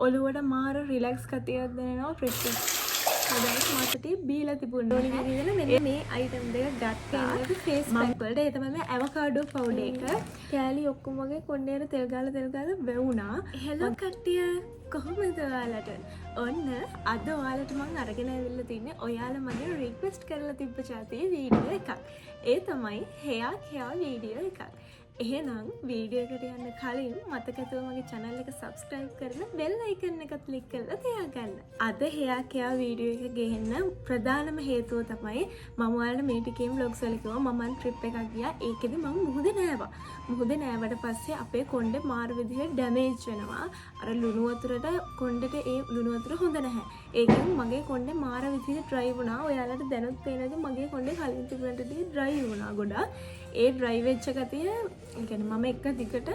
ඔළුවට මාර රිලැක්ස් ගතියක් දැනෙනවා ප්‍රෙෂර් හදවත මාසටි බීලා තිබුණා. ඕනි විදිහට මෙන්න මේ අයිටම් දෙක ගත්තා. ෆේස් පැක් වලට ඒ තමයි ඇවෝකාඩෝ පවුඩර් එක. කෑලි ඔක්කොම වගේ කොණ්ඩේට තෙල් ගාලා වැවුණා. හෙලෝ කට්ටිය කොහොමද ඔයාලට? ඔන්න අද ඔයාලට මම අරගෙන ඇවිල්ලා තින්නේ ඔයාලා මගෙන් රික්වෙස්ට් කරලා තිබ්බ જાතියේ වීඩියෝ එකක්. ඒ තමයි hair care වීඩියෝ එකක්. එහෙනම් වීඩියෝ එකට යන්න කලින් මතක ඇතුව මගේ channel එක subscribe කරලා bell icon එක click කරලා තියාගන්න. අද hair care වීඩියෝ එක ගේන්න ප්‍රධානම හේතුව තමයි මම ඔයාලට මේ ටිකේම vlogs වල කිව්වා මම trip එකක් ගියා. ඒකෙදි මම මුහුද නෑවා. මුහුද නෑවට පස්සේ අපේ කොණ්ඩේ මාර විදිහට damage වෙනවා. අර ලුණු වතුරට කොණ්ඩේට ඒ ලුණු වතුර හොඳ නැහැ. ඒකෙන් මගේ කොණ්ඩේ මාර විදිහට dry වුණා. ඔයාලට දැනුත් පේනද මගේ කොණ්ඩේ කලින් තිබුණටදී dry වුණා ගොඩක්. ඒ dry වෙච්ච ගතිය කියන්නේ මම එක දිගට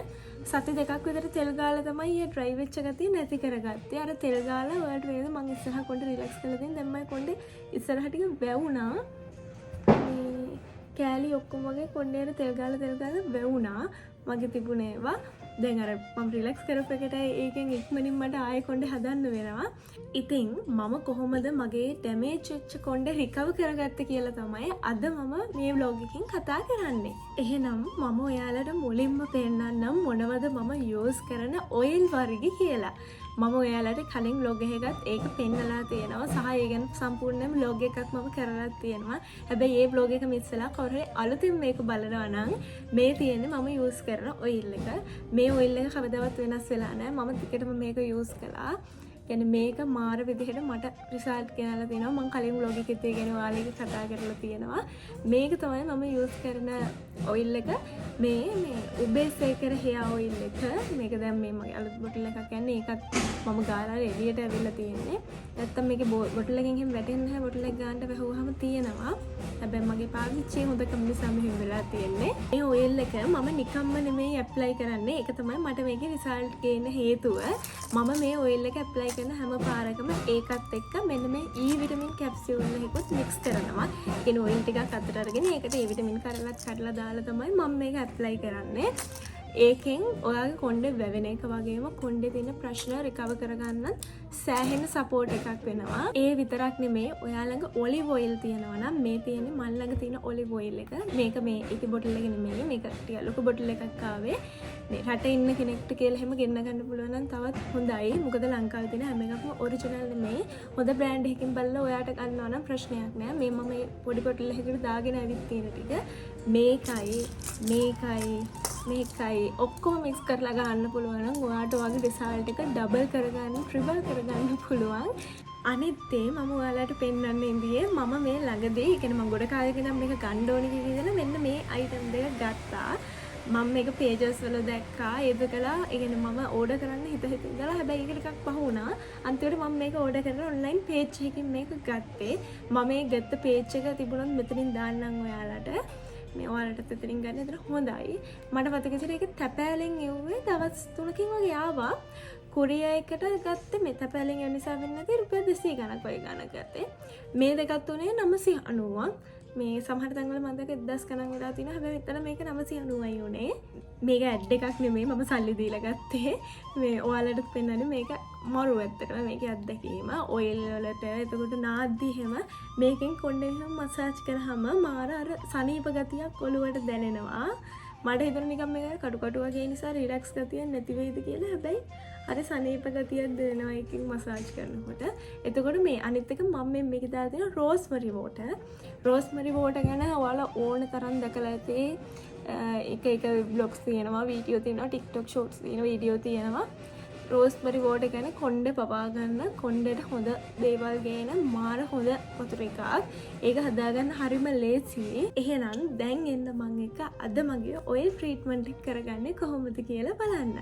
සති දෙකක් විතර තෙල් ගාලා තමයි මේ dry වෙච්ච ගතිය නැති කරගත්තේ. අර තෙල් ගාලා ඔයාලට වේද මම ඉස්සරහ කොණ්ඩේ රිලැක්ස් කරලා තියෙන දැන් මම කොණ්ඩේ ඉස්සරහ ටික වැවුණා. මේ කෑලි ඔක්කොම වගේ කොණ්ඩේට තෙල් ගාලා වැවුණා. මගේ තිබුණේ ඒවා දැන් අර මම රිලැක්ස් කරපු එකට ඒකෙන් ඉක්මනින් මට ආයෙ කොණ්ඩේ හදන්න වෙනවා. ඉතින් මම කොහොමද මගේ ඩැමේජ් වෙච්ච කොණ්ඩේ රිකවර් කරගත්තේ කියලා තමයි අද මම මේ vlog එකකින් කතා කරන්නේ. එහෙනම් මම ඔයාලට මුලින්ම පෙන්නන්නම් මොනවද මම යූස් කරන ඔයිල් වර්ග කියලා. මම ඔයාලට කලින් vlog එකකත් ඒක පෙන්නලා තියෙනවා සහ ඒ ගැන සම්පූර්ණයෙන්ම vlog එකක් මම කරලා තියෙනවා. හැබැයි මේ vlog එක මිස් වෙලා කවුරු හරි අලුතින් මේක බලනවා නම් මේ තියෙන්නේ මම යූස් කරන ඔයිල් එක. මේ ඔයිල් එක කවදාවත් වෙනස් වෙලා නැහැ. මම ටිකටම මේක යූස් කළා. කියන්නේ මේක මාර විදිහට මට රිසල්ට් ගෙනල්ලා තියෙනවා. මම කලින් vlog එකෙත් ඒ ගැන ඔයාලට කතා කරලා තියෙනවා. මේක තමයි මම යූස් කරන ඔයිල් එක. මේ උබේසේකර hair oil එක. මේක දැන් මේ මගේ අලුත් බොටල් එකක් යන්නේ. ඒකත් මම ගාලා එළියට ඇවිල්ලා තියෙන්නේ. නැත්තම් මේකේ බොටල් එකෙන් එහෙම වැටෙන්නේ නැහැ. බොටල් එක ගන්නට වැහුවාම තියෙනවා. හැබැයි මගේ පාවිච්චියේ හොඳකම නිසා මෙහෙම වෙලා තියෙන්නේ. මේ ඔයිල් එක මම නිකම්ම නෙමෙයි ඇප්ලයි කරන්නේ. ඒක තමයි මට මේකේ රිසල්ට් ගේන්න හේතුව. මම මේ ඔයිල් එක ඇප්ලයි කරන හැම පාරකම ඒකත් එක්ක මෙන්න මේ E විටමින් කැප්සියුල් එකකුත් මික්ස් කරනවා. කියන ඔයිල් ටිකක් අතට අරගෙන ඒකට E විටමින් කඩලා දාලා තමයි මම මේක ඇප්ලයි කරන්නේ. ඒකෙන් ඔයාගේ කොණ්ඩේ වැවෙන එක වගේම කොණ්ඩේ තියෙන ප්‍රශ්න රිකවර් කරගන්න සෑහෙන සපෝට් එකක් වෙනවා. ඒ විතරක් නෙමෙයි ඔයා ළඟ ඔලිව් ඔයිල් තියෙනවා නම් මේ තියෙන්නේ මල් ළඟ තියෙන ඔලිව් ඔයිල් එක. මේක මේ ඒකේ බොටල් එක නෙමෙයි. මේක ටික ලොකු බොටල් එකක් ආවේ. මේ රටේ ඉන්න කෙනෙක්ට කියලා එහෙම ගෙන්න ගන්න පුළුවන් නම් තවත් හොඳයි. මොකද ලංකාවේ තියෙන හැම එකක්ම ඔරිජිනල් නෙමෙයි. හොඳ බ්‍රෑන්ඩ් එකකින් බලලා ඔයාට ගන්නවා නම් ප්‍රශ්නයක් නෑ. මේ මම මේ පොඩි බොටල් එකකට දාගෙන ඇවිත් තියෙන ටික මේකයි ඔක්කොම මික්ස් කරලා ගන්න පුළුවන් නම් ඔයාට ඔයාගේ රිසල්ට් එක ඩබල් කරගන්න ට්‍රිපල් කරගන්න පුළුවන්. අනිත් දේ මම ඔයාලට පෙන්වන්න ඉඳියේ මම මේ ළඟදී කියන්නේ මම ගොඩ කාලෙක ඉඳන් මේක ගන්න ඕනේ කියලා මෙන්න මේ අයිටම් දෙක ගත්තා. මම මේක පේජස් වල දැක්කා ඒක කළා. ඒ කියන්නේ මම ඕඩර් කරන්න හිත ඉඳලා හැබැයි ඒක ටිකක් පහ වුණා. අන්තිමට මම මේක ඕඩර් කරලා ඔන්ලයින් පේජ් එකකින් මේක ගත්තේ. මම මේ ගත්ත පේජ් එක තිබුණොත් මෙතනින් දාන්නම් ඔයාලට. මේ ඔයාලට එතනින් ගන්න එතන හොඳයි. මට මතක ඉතින් ඒක තැපෑලෙන් එව්වේ දවස් 3කින් වගේ ආවා. කොරියා එකට ගත්තේ මේ තැපෑලෙන් එන නිසා වෙන්නේ නැති රුපියල් 200 ගණක් වගේ ගණන් ගත්තේ. මේ දෙකත් උනේ 990ක්. මේ සමහර තැන්වල මම දැක්ක 1000 ගණන් වෙලා තියෙනවා. හැබැයි මෙතන මේක 990යි උනේ. මේක ඇඩ් එකක් නෙමෙයි මම සල්ලි දීලා ගත්තේ. මේ ඔයාලට පෙන්නන්නේ මේක මරු ඇත්තටම මේකේ අත්දැකීම. ඔයිල් වලට එතකොට නාද්දි හැම මේකෙන් කොණ්ඩේ හැම මසාජ් කරාම මාර අර සනීප ගතියක් ඔළුවට දැනෙනවා. මට හිතෙන නිකන් මේක කටු වගේ නිසා රිලැක්ස් ගතියක් නැති වෙයිද කියලා. හැබැයි අර සනීප ගතියක් දැනෙනවා එකකින් මසාජ් කරනකොට. එතකොට මේ අනිත් එක මම මේකේ දාලා තියෙන රෝස්මරි වෝටර්. රෝස්මරි වෝටර් ගැන ඔයාලා ඕන තරම් දැකලා ඇති. එක vlogs තියෙනවා, වීඩියෝ තියෙනවා, TikTok shorts තියෙනවා, වීඩියෝ තියෙනවා. රෝස්මරි වෝටර් ගැන කොණ්ඩේ පවා ගන්න කොණ්ඩේට හොඳ දේවල් ගේන මාර හොඳ වතුර එකක්. ඒක හදාගන්න හරිම ලේසියි. එහෙනම් දැන් එන්න මම එක අද මගේ ඔයිල් ට්‍රීට්මන්ට් එක කරගන්නේ කොහොමද කියලා බලන්න.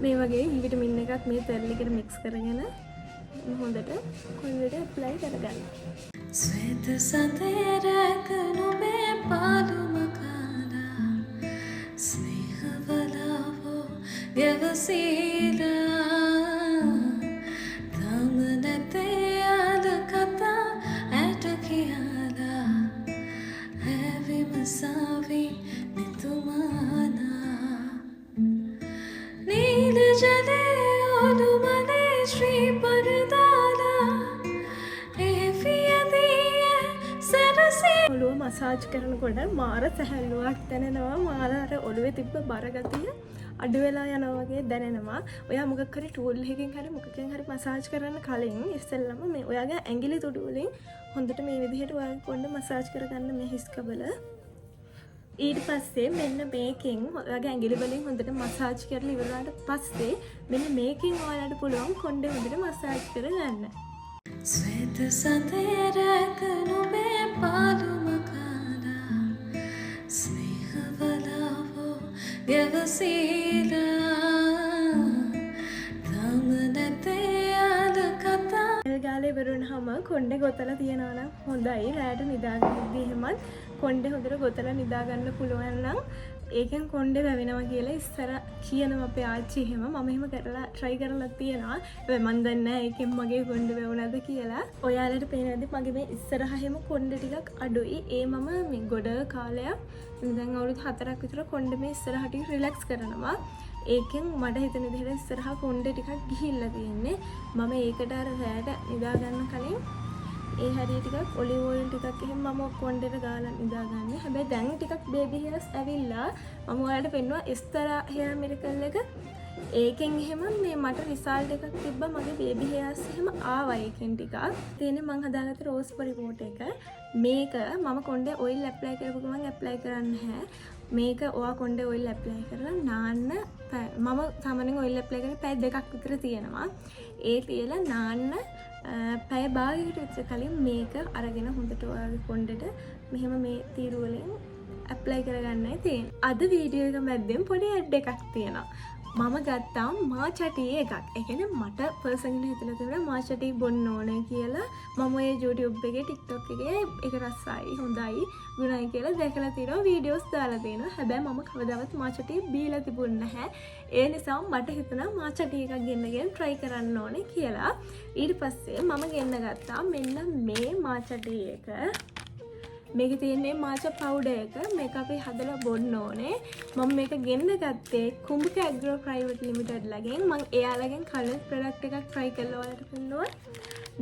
මේ වගේ විටමින් එකක් මේ තෙල් එකට මික්ස් කරගෙන හොඳට කොණ්ඩේට ඇප්ලයි කරගන්න. ස්වේත සතේරක නුඹේ පාදුම කාලා ස්නේහවලාවෝ යවසීලා තම නැතේ අද කතා ඕනුමනේ ශ්‍රී පරදාලා ඔළුව මසාජ් කරනකොට මාර සැහැල්ලුවක් දැනෙනවා. මාර අර ඔළුවේ තිබ්බ බර ගතිය අඩු වෙලා යනවා වගේ දැනෙනවා. ඔයා මොකක් හරි ටූල් එකකින් හරි මොකකින් හරි මසාජ් කරන්න කලින් ඉස්සෙල්ලම මේ ඔයාගේ ඇඟිලි තුඩු වලින් හොඳට මේ විදිහට ඔයාගේ කොණ්ඩේ මසාජ් කරගන්න මේ හිස් කබල. ඊට පස්සේ මෙන්න මේකෙන් ඔයාගේ ඇඟිලි වලින් හොඳට මසාජ් කරලා ඉවරනාට පස්සේ මෙන්න මේකෙන් ඔයාලට පුළුවන් කොණ්ඩේ හොඳට මසාජ් කරගන්න. ස්වේත සඳේරක නුඹේ පාදුම කාලා ස්නේහවලාවෝ ගැවසීලා තම නැතේ අද කතා ගාලේ වරුණාම කොණ්ඩේ ගොතලා තියනවා නම් හොඳයි. රැට නිදාගන්නදී එහෙමත් කොණ්ඩේ හොඳට ගොතලා නිදා ගන්න පුළුවන් නම් ඒකෙන් කොණ්ඩේ වැවෙනවා කියලා ඉස්සර කියනවා අපේ ආච්චි. එහෙම මම එහෙම කරලා try කරලා තියෙනවා. හැබැයි මන් දන්නේ නැහැ ඒකෙන් මගේ කොණ්ඩේ වැවුණාද කියලා. ඔයාලට පේනවාද මගේ මේ ඉස්සරහා එහෙම කොණ්ඩේ ටිකක් අඩුයි. ඒ මම මේ ගොඩ කාලයක් දැන් අවුරුදු 4ක් විතර කොණ්ඩේ මේ ඉස්සරහා ටික රිලැක්ස් කරනවා. ඒකෙන් මට හිතෙන විදිහට ඉස්සරහා කොණ්ඩේ ටිකක් ගිහිල්ලා තියෙන්නේ. මම ඒකට අර රැට නිදා ගන්න කලින් ඒ හැරිය ටිකක් ඔලිව් ඔයිල් ටිකක් එහෙම මම කොණ්ඩේට ගාලා නිදාගන්නේ. හැබැයි දැන් ටිකක් බේබි හේර්ස් ඇවිල්ලා මම ඔයාලට පෙන්නුවා එස්තරා හෙයර් මිරකල් එක. ඒකෙන් එහෙම මේ මට රිසල්ට් එකක් තිබ්බා. මගේ බේබි හේර්ස් එහෙම ආවා ඒකෙන් ටිකක්. තියෙන්නේ මම හදාගත්ත රෝස්බරි වෝටර් එක. මේක මම කොණ්ඩේ ඔයිල් ඇප්ලයි කරපු ගමන් ඇප්ලයි කරන්නේ නැහැ. මේක ඔයා කොණ්ඩේ ඔයිල් ඇප්ලයි කරලා නාන්න මම සාමාන්‍යයෙන් ඔයිල් ඇප්ලයි කරන්නේ පැය 2ක් විතර තියෙනවා. ඒ තියලා නාන්න පැය භාගයකට විතර කලින් මේක අරගෙන හොඳට ඔයාගේ කොණ්ඩේට මෙහෙම මේ තීරු වලින් ඇප්ලයි කරගන්නයි තියෙන්නේ. අද වීඩියෝ එක මැද්දෙන් පොඩි ඇඩ් එකක් තියෙනවා. මම ගත්තා මාචා ටී එකක්. ඒ කියන්නේ මට පර්සනලි හිතලා තිබුණා මාචා ටී බොන්න ඕනේ කියලා. මම ඔය YouTube එකේ TikTok එකේ ඒක රසයි හොඳයි ගුණයි කියලා දැකලා තියෙනවා වීඩියෝස් දාලා තියෙනවා. හැබැයි මම කවදාවත් මාචා ටී බීලා තිබුණ නැහැ. ඒ නිසා මට හිතුණා මාචා ටී එකක් ගෙන්නගෙන try කරන්න ඕනේ කියලා. ඊට පස්සේ මම ගෙන්න ගත්තා මෙන්න මේ මාචා ටී එක. මේකේ තියෙන්නේ මාචා පවුඩර් එක. මේක අපි හදලා බොන්න ඕනේ. මම මේක ගෙන්න ගත්තේ කුඹුක ඇග්‍රෝ ප්‍රයිවට් ලිමිටඩ් ලගෙන්. මම එයාලගෙන් කලින් ප්‍රොඩක්ට් එකක් try කරලා ඔයාලට පෙන්නුවා.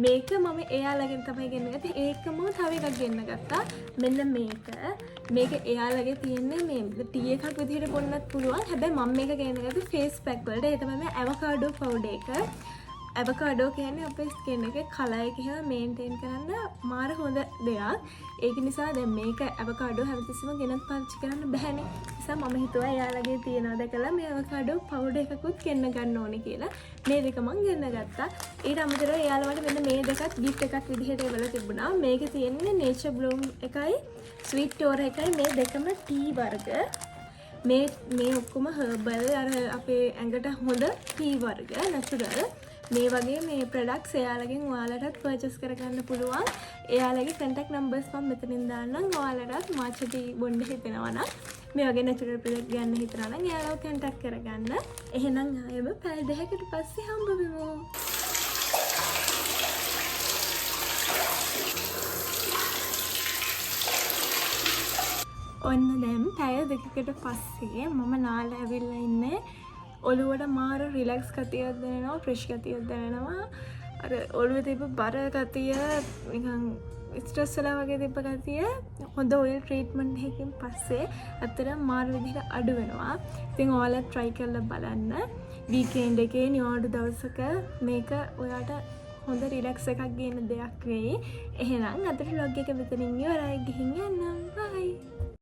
මේක මම එයාලගෙන් තමයි ගෙන්න ගත්තේ. ඒකම තව එකක් ගෙන්න ගත්තා. මෙන්න මේක. මේක එයාලගේ තියෙන්නේ මේ ටී එකක් විදිහට බොන්නත් පුළුවන්. හැබැයි මම මේක ගෙන්න ගත්තේ ෆේස් පැක් වලට. ඒ තමයි මේ ඇවෝකාඩෝ පවුඩර් එක. ඇවෝකාඩෝ කියන්නේ අපේ ස්කින් එකේ කලර් එක එහෙම මේන්ටේන් කරන්න මාර හොඳ දෙයක්. ඒක නිසා දැන් මේක ඇවෝකාඩෝ හැමතිස්සෙම ගෙනත් පාවිච්චි කරන්න බෑනේ. නිසා මම හිතුවා එයාලගේ තියනවා දැකලා මේ ඇවෝකාඩෝ පවුඩර් එකකුත් ගෙන්න ගන්න ඕනේ කියලා. මේ දෙක මම ගෙන්න ගත්තා. ඊට අමතරව එයාලවට මෙන්න මේ දෙකත් ගිෆ්ට් එකක් විදිහට එවලා තිබුණා. මේකේ තියෙන්නේ නේචර් බ්ලූම් එකයි ස්වීට් ටෝර එකයි මේ දෙකම ටී වර්ග. මේ ඔක්කොම හර්බල් අර අපේ ඇඟට හොඳ ටී වර්ග නැචරල්. මේ වගේ මේ ප්‍රොඩක්ට්ස් එයාලගෙන් ඔයාලටත් පර්චේස් කරගන්න පුළුවන්. එයාලගේ contact numbers මම මෙතනින් දාන්නම්. ඔයාලටත් මාචා ටී බොන්න හිතෙනවා නම් මේ වගේ natural product ගන්න හිතනවා නම් එයාලව contact කරගන්න. එහෙනම් ආයෙම පැය 2කට පස්සේ හම්බ වෙමු. ඔන්න දැන් පැය 2කට පස්සේ මම නාලා ඇවිල්ලා ඉන්නේ. ඔළුවට මාර රිලැක්ස් ගතියක් දැනෙනවා, ෆ්‍රෙෂ් ගතියක් දැනෙනවා. අර ඔළුවේ තිබ්බ බර ගතිය නිකන් ස්ට්‍රෙස් වෙලා වගේ තිබ්බ ගතිය හොඳ ඔයිල් ට්‍රීට්මන්ට් එකකින් පස්සේ අතට මාර විදිහට අඩු වෙනවා. ඉතින් ඔයාලා try කරලා බලන්න. වීකෙන්ඩ් එකේ නිවාඩු දවසක මේක ඔයාට හොඳ රිලැක්ස් එකක් ගේන දෙයක් වෙයි. එහෙනම් අදට vlog එක මෙතනින් ඉවරයි. ගිහින් යන්න. bye.